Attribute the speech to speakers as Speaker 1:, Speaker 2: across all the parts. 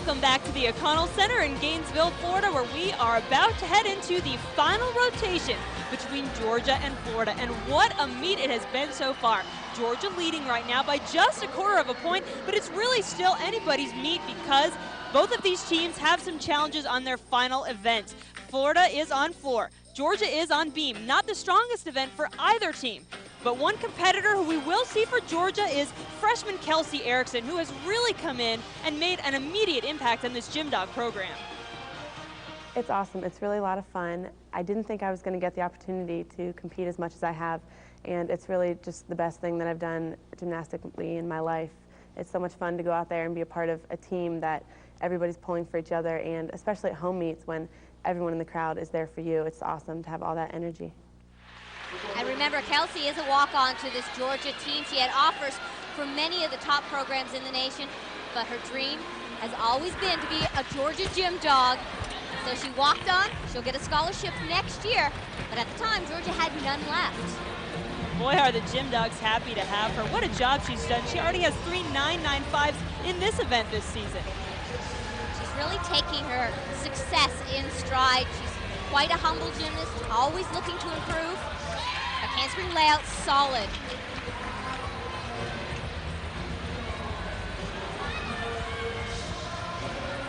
Speaker 1: Welcome back to the O'Connell Center in Gainesville, Florida, where we are about to head into the final rotation between Georgia and Florida. And what a meet it has been so far. Georgia leading right now by just a quarter of a point, but it's really still anybody's meet because both of these teams have some challenges on their final event. Florida is on floor. Georgia is on beam. Not the strongest event for either team. But one competitor who we will see for Georgia is freshman Kelsey Erickson, who has really come in and made an immediate impact on this gym dog program.
Speaker 2: It's awesome. It's really a lot of fun. I didn't think I was going to get the opportunity to compete as much as I have, and it's really just the best thing that I've done gymnastically in my life. It's so much fun to go out there and be a part of a team that everybody's pulling for each other, and especially at home meets when everyone in the crowd is there for you. It's awesome to have all that energy.
Speaker 3: And remember, Kelsey is a walk-on to this Georgia team. She had offers for many of the top programs in the nation, but her dream has always been to be a Georgia gym dog. So she walked on. She'll get a scholarship next year, but at the time, Georgia had none left.
Speaker 1: Boy, are the gym dogs happy to have her. What a job she's done. She already has 3 9.95s in this event this season.
Speaker 3: She's really taking her success in stride. She's quite a humble gymnast, always looking to improve. Her handspring layout, solid.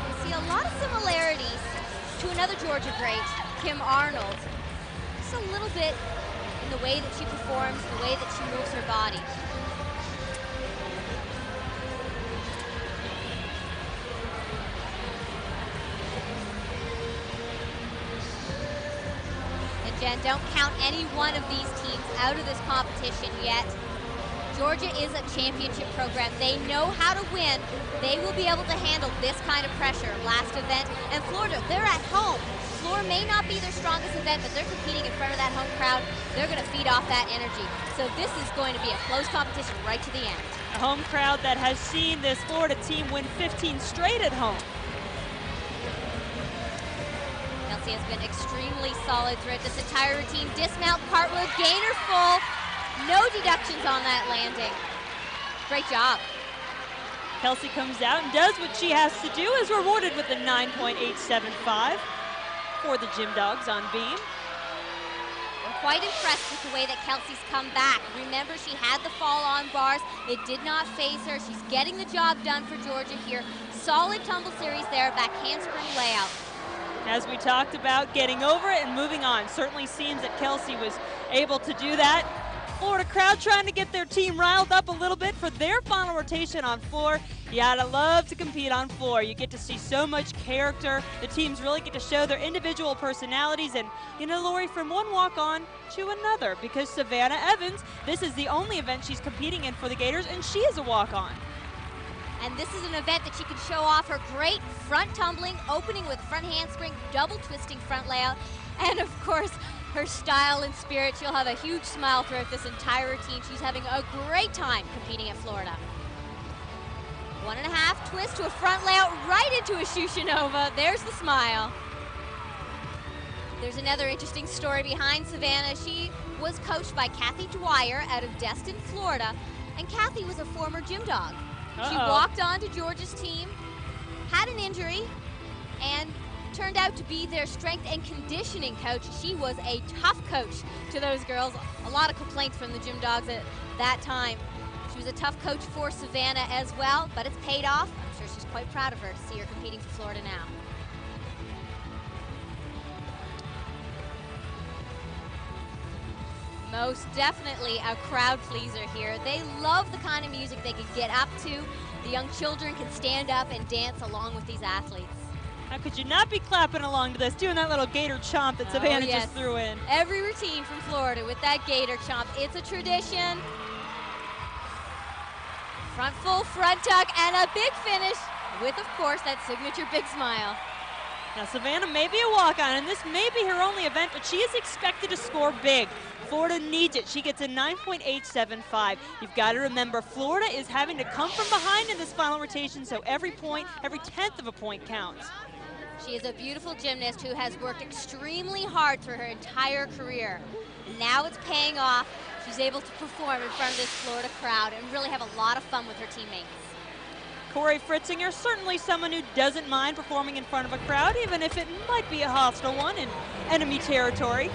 Speaker 3: We see a lot of similarities to another Georgia great, Kim Arnold. Just a little bit in the way that she performs, the way that she moves her body. Jen, don't count any one of these teams out of this competition yet. Georgia is a championship program. They know how to win. They will be able to handle this kind of pressure. Last event, and Florida, they're at home. Floor may not be their strongest event, but they're competing in front of that home crowd. They're going to feed off that energy. So this is going to be a close competition right to the end.
Speaker 1: A home crowd that has seen this Florida team win 15 straight at home.
Speaker 3: Kelsey has been extremely solid throughout this entire routine. Dismount, cartwheel, gainer full. No deductions on that landing. Great job.
Speaker 1: Kelsey comes out and does what she has to do, is rewarded with a 9.875 for the gym dogs on beam.
Speaker 3: I'm quite impressed with the way that Kelsey's come back. Remember, she had the fall on bars. It did not phase her. She's getting the job done for Georgia here. Solid tumble series there, back handspring layout.
Speaker 1: As we talked about, getting over it and moving on. Certainly seems that Kelsey was able to do that. Florida crowd trying to get their team riled up a little bit for their final rotation on floor. You gotta love to compete on floor. You get to see so much character. The teams really get to show their individual personalities. And, you know, Lori, from one walk-on to another, because Savannah Evans, this is the only event she's competing in for the Gators, and she is a walk-on.
Speaker 3: And this is an event that she can show off her great front tumbling, opening with front handspring, double twisting front layout, and of course, her style and spirit. She'll have a huge smile throughout this entire routine. She's having a great time competing at Florida. 1.5 twist to a front layout, right into a Shushanova. There's the smile. There's another interesting story behind Savannah. She was coached by Kathy Dwyer out of Destin, Florida, and Kathy was a former gym dog. She walked on to Georgia's team, had an injury, and turned out to be their strength and conditioning coach. She was a tough coach to those girls. A lot of complaints from the gym dogs at that time. She was a tough coach for Savannah as well, but it's paid off. I'm sure she's quite proud of her to see her competing for Florida now. Most definitely a crowd pleaser here. They love the kind of music they can get up to. The young children can stand up and dance along with these athletes.
Speaker 1: How could you not be clapping along to this, doing that little gator chomp that Savannah just threw in?
Speaker 3: Every routine from Florida with that gator chomp. It's a tradition. Front full, front tuck, and a big finish with, of course, that signature big smile.
Speaker 1: Now Savannah may be a walk-on, and this may be her only event, but she is expected to score big. Florida needs it. She gets a 9.875. You've got to remember, Florida is having to come from behind in this final rotation, so every point, every 1/10 of a point counts.
Speaker 3: She is a beautiful gymnast who has worked extremely hard through her entire career. And now it's paying off. She's able to perform in front of this Florida crowd and really have a lot of fun with her teammates.
Speaker 1: Corey Fritzinger, certainly someone who doesn't mind performing in front of a crowd, even if it might be a hostile one in enemy territory.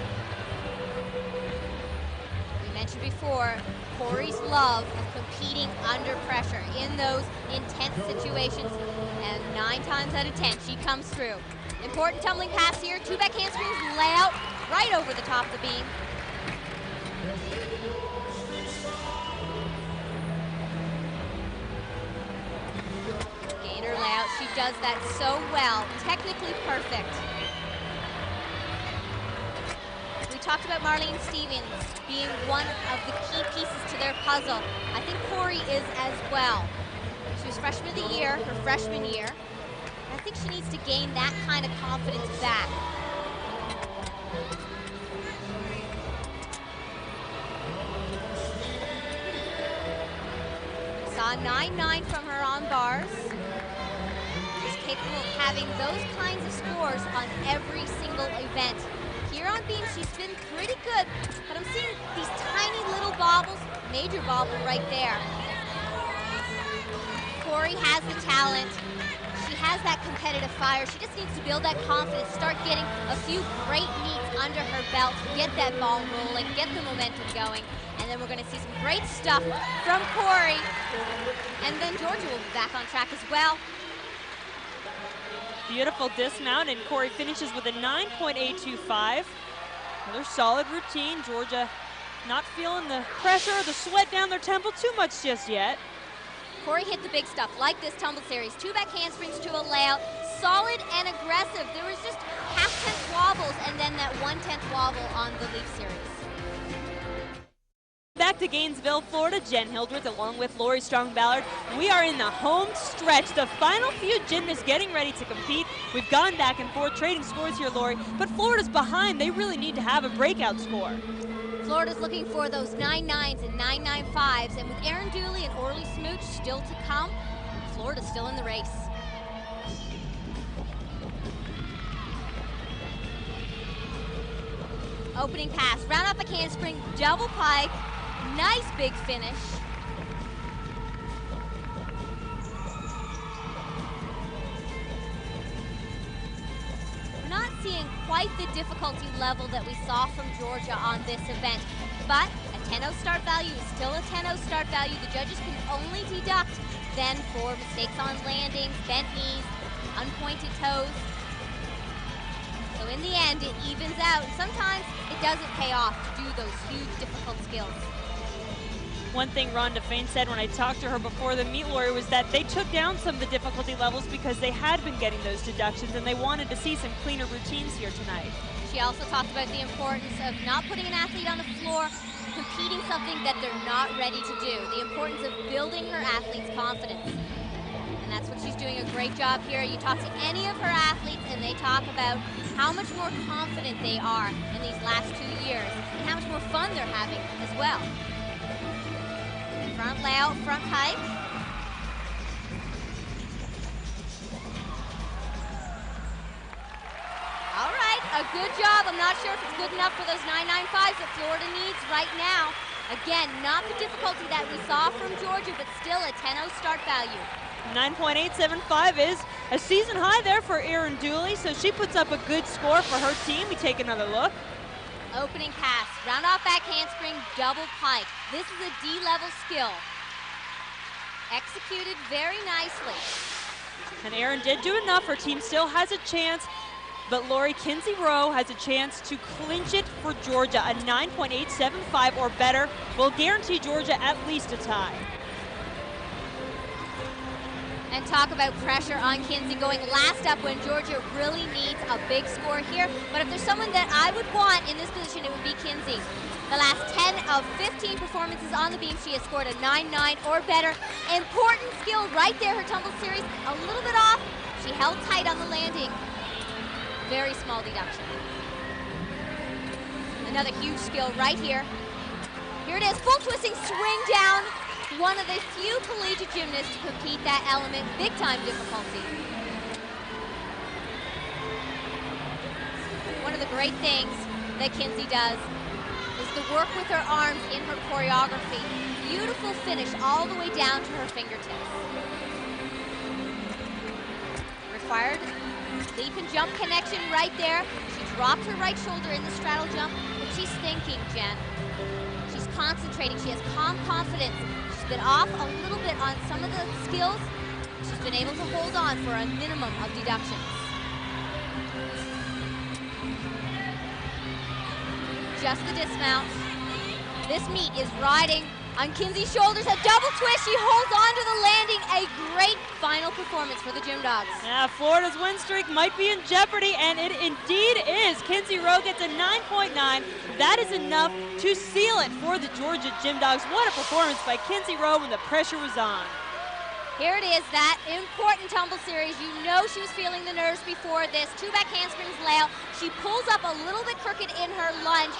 Speaker 3: We mentioned before, Corey's love of competing under pressure in those intense situations, and 9 times out of 10, she comes through. Important tumbling pass here, 2 back handsprings, layout right over the top of the beam. Gainer layout, she does that so well, technically perfect. We talked about Marlene Stevens being one of the key pieces to their puzzle. I think Corey is as well. She was freshman of the year, her freshman year. I think she needs to gain that kind of confidence back. Saw 9-9 from her on bars. She's capable of having those kinds of scores on every single event. Here on beam, she's been pretty good, but I'm seeing these tiny little bobbles, major bobble right there. Corey has the talent. She has that competitive fire. She just needs to build that confidence, start getting a few great meets under her belt, get that ball rolling, get the momentum going, and then we're gonna see some great stuff from Corey. And then Georgia will be back on track as well.
Speaker 1: Beautiful dismount, and Corey finishes with a 9.825. Another solid routine. Georgia not feeling the pressure or the sweat down their temple too much just yet.
Speaker 3: Corey hit the big stuff, like this tumble series. 2 back handsprings to a layout, solid and aggressive. There was just half-tenth wobbles and then that 1/10 wobble on the leap series.
Speaker 1: Back to Gainesville, Florida, Jen Hildreth along with Lori Strong-Ballard. We are in the home stretch, the final few gymnasts getting ready to compete. We've gone back and forth trading scores here, Lori, but Florida's behind. They really need to have a breakout score.
Speaker 3: Florida's looking for those 9-9s and 9-9-5s, and with Erin Dooley and Orly Smooch still to come, Florida's still in the race. Opening pass, round off a handspring, double pike, nice big finish. We're not seeing quite the difficulty level that we saw from Georgia on this event, but a 10-0 start value is still a 10-0 start value. The judges can only deduct then for mistakes on landings, bent knees, unpointed toes. So in the end, it evens out. And sometimes it doesn't pay off to do those huge, difficult skills.
Speaker 1: One thing Rhonda Fain said when I talked to her before the meet, Lori, was that they took down some of the difficulty levels because they had been getting those deductions and they wanted to see some cleaner routines here tonight.
Speaker 3: She also talked about the importance of not putting an athlete on the floor, competing something that they're not ready to do. The importance of building her athlete's confidence. And that's what she's doing a great job here. You talk to any of her athletes and they talk about how much more confident they are in these last 2 years and how much more fun they're having as well. Front layout, front pike. All right, a good job. I'm not sure if it's good enough for those 9-9-5s that Florida needs right now. Again, not the difficulty that we saw from Georgia, but still a 10-0 start value.
Speaker 1: 9.875 is a season high there for Erin Dooley, so she puts up a good score for her team. We take another look.
Speaker 3: Opening pass, round off back handspring, double pike. This is a D-level skill. Executed very nicely.
Speaker 1: And Erin did do enough. Her team still has a chance, but Lori, Kinsey Rowe has a chance to clinch it for Georgia. A 9.875 or better will guarantee Georgia at least a tie.
Speaker 3: And talk about pressure on Kinsey going last up when Georgia really needs a big score here. But if there's someone that I would want in this position, it would be Kinsey. The last 10 of 15 performances on the beam, she has scored a 9-9 or better. Important skill right there, her tumble series, a little bit off. She held tight on the landing. Very small deduction. Another huge skill right here. Here it is, full twisting, swing down. One of the few collegiate gymnasts to compete that element, big time difficulty. One of the great things that Kinsey does is the work with her arms in her choreography. Beautiful finish all the way down to her fingertips. required leap and jump connection right there. She dropped her right shoulder in the straddle jump, but she's thinking, Jen. She's concentrating. She has calm confidence. She's been off a little bit on some of the skills. She's been able to hold on for a minimum of deductions. Just the dismount. This meet is riding on Kinsey's shoulders, a double twist. She holds on to the landing. A great final performance for the Gym Dogs.
Speaker 1: Yeah, Florida's win streak might be in jeopardy, and it indeed is. Kinsey Rowe gets a 9.9. That is enough to seal it for the Georgia Gym Dogs. What a performance by Kinsey Rowe when the pressure was on.
Speaker 3: Here it is, that important tumble series. You know she was feeling the nerves before this. Two back handsprings layout. She pulls up a little bit crooked in her lunge,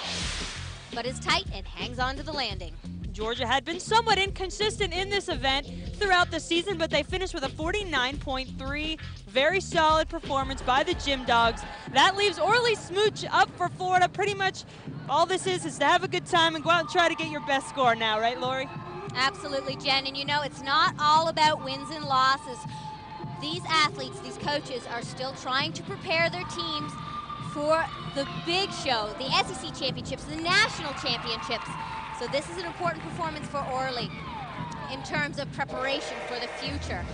Speaker 3: but is tight and hangs on to the landing.
Speaker 1: Georgia had been somewhat inconsistent in this event throughout the season, but they finished with a 49.3. Very solid performance by the Gym Dogs. That leaves Orly Smooch up for Florida. Pretty much all this is to have a good time and go out and try to get your best score now, right, Lori?
Speaker 3: Absolutely, Jen, and you know it's not all about wins and losses. These athletes, these coaches are still trying to prepare their teams for the big show, the SEC championships, the national championships. So this is an important performance for Orly in terms of preparation for the future.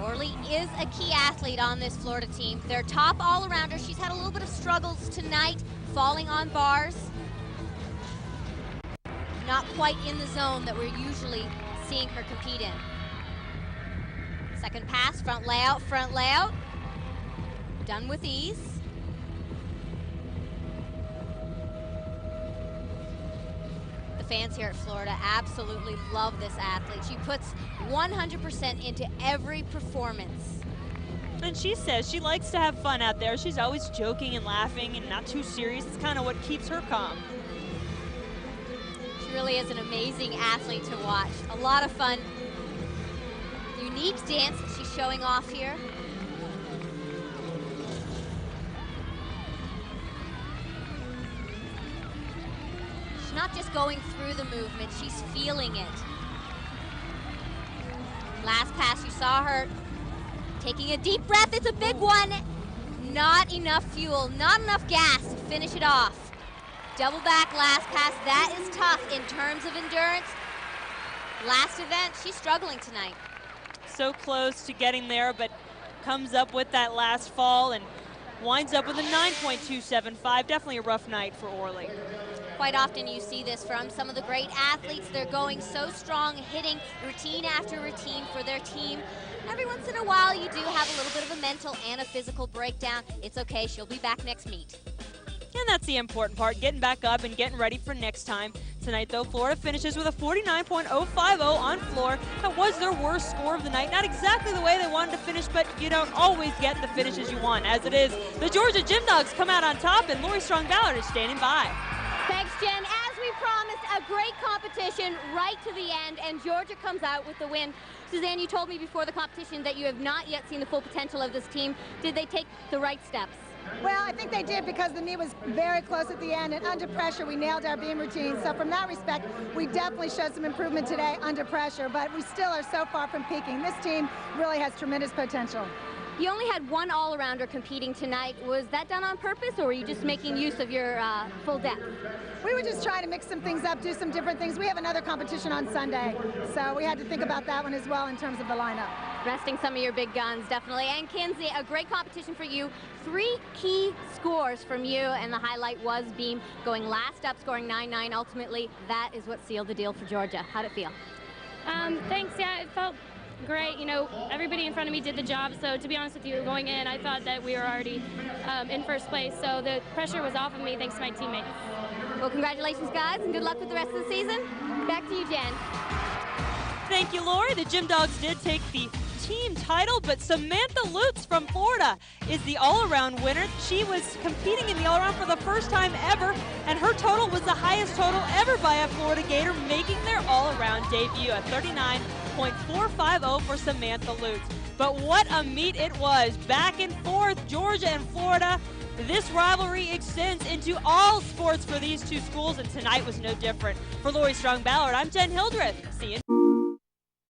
Speaker 3: Orly is a key athlete on this Florida team. Their top all-arounder. She's had a little bit of struggles tonight, falling on bars. Not quite in the zone that we're usually seeing her compete in. Second pass, front layout. Done with ease. The fans here at Florida absolutely love this athlete. She puts 100% into every performance.
Speaker 1: And she says she likes to have fun out there. She's always joking and laughing and not too serious. It's kind of what keeps her calm.
Speaker 3: She really is an amazing athlete to watch. A lot of fun. Unique dance that she's showing off here. She's not just going through the movement, she's feeling it. Last pass, you saw her taking a deep breath. It's a big one. Not enough fuel, not enough gas to finish it off. Double back last pass, that is tough in terms of endurance. Last event, she's struggling tonight.
Speaker 1: So close to getting there, but comes up with that last fall and winds up with a 9.275. Definitely a rough night for Orly.
Speaker 3: Quite often you see this from some of the great athletes. They're going so strong, hitting routine after routine for their team. Every once in a while you do have a little bit of a mental and a physical breakdown. It's okay, she'll be back next meet.
Speaker 1: And that's the important part, getting back up and getting ready for next time. Tonight, though, Florida finishes with a 49.050 on floor. That was their worst score of the night. Not exactly the way they wanted to finish, but you don't always get the finishes you want. As it is, the Georgia Gym Dogs come out on top, and Lori Strong-Ballard is standing by.
Speaker 4: Thanks, Jen. As we promised, a great competition right to the end, and Georgia comes out with the win. Suzanne, you told me before the competition that you have not yet seen the full potential of this team. Did they take the right steps?
Speaker 5: Well, I think they did because the knee was very close at the end, and under pressure we nailed our beam routine. So from that respect, we definitely showed some improvement today under pressure, but we still are so far from peaking. This team really has tremendous potential.
Speaker 4: You only had one all-arounder competing tonight. Was that done on purpose, or were you just making use of your full depth?
Speaker 5: We were just trying to mix some things up, do some different things. We have another competition on Sunday, so we had to think about that one as well in terms of the lineup.
Speaker 4: Resting some of your big guns, definitely. And Kinsey, a great competition for you. 3 key scores from you, and the highlight was beam going last up, scoring 9.9. Ultimately, that is what sealed the deal for Georgia. How'd it feel?
Speaker 6: Thanks. Yeah, it felt great. You know, everybody in front of me did the job, so to be honest with you, going in, I thought that we were already in first place, so the pressure was off of me thanks to my teammates.
Speaker 4: Well, congratulations, guys, and good luck with the rest of the season. Back to you, Jen.
Speaker 1: Thank you, Lori. The Gym Dogs did take the team title, but Samantha Lutz from Florida is the all-around winner. She was competing in the all-around for the first time ever, and her total was the highest total ever by a Florida Gator, making their all-around debut at 39.450 for Samantha Lutz. But what a meet it was. Back and forth, Georgia and Florida. This rivalry extends into all sports for these two schools, and tonight was no different. For Lori Strong-Ballard, I'm Jen Hildreth. See you.